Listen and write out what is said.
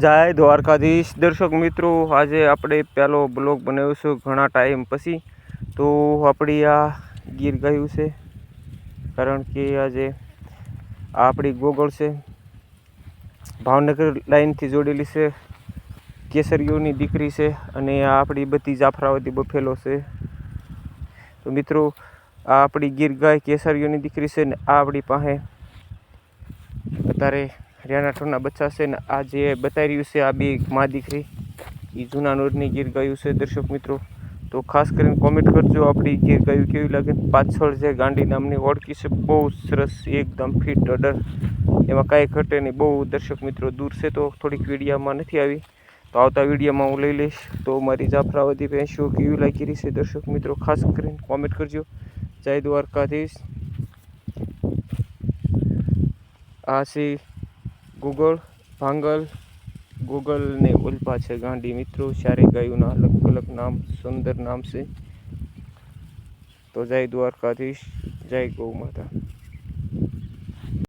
જય દ્વારકાધીશ દર્શક મિત્રો, આજે આપણે પહેલો બ્લોગ બનાવીશું ઘણા ટાઈમ પછી. તો આપણી આ ગીર ગાયું છે, કારણ કે આજે આ આપણી ગોગળ છે, ભાવનગર લાઈનથી જોડેલી છે, કેસરીઓની દીકરી છે, અને આ આપણી બધી જાફરાવતી બફેલો છે. તો મિત્રો, આ આપણી ગીર ગાય કેસરીઓની દીકરી છે ને આ આપણી પાસે અત્યારે હરિયાણા ઠોરના બચ્ચા છે ને આ જે બતાવી રહ્યું છે આ બે મા દીકરી એ જૂના નોરની ગીર ગાયું છે. દર્શક મિત્રો, તો ખાસ કરીને કોમેન્ટ કરજો આપણી ગીર ગાયું કેવી લાગે. પાછળ જે ગાંડી નામની ઓળખી છે, બહુ સરસ, એકદમ ફિટ અડર, એમાં કાંઈ ઘટે નહીં. બહુ દર્શક મિત્રો દૂર છે તો થોડીક વિડીયામાં નથી આવી, તો આવતા વિડીયોમાં હું લઈ લઈશ. તો મારી જાફરાવતી ભેંસો કેવી લાગી રહી છે દર્શક મિત્રો, ખાસ કરીને કોમેન્ટ કરજો. જય દ્વારકાધીશ. આ છે ગોગળ, ભાંગલ, ગોગલ ને ઉલ્પા છે ગાંડી. મિત્રો, ચારે ગાયોના અલગ અલગ નામ, સુંદર નામ છે. તો જય દ્વારકાધીશ, જય ગૌ માતા.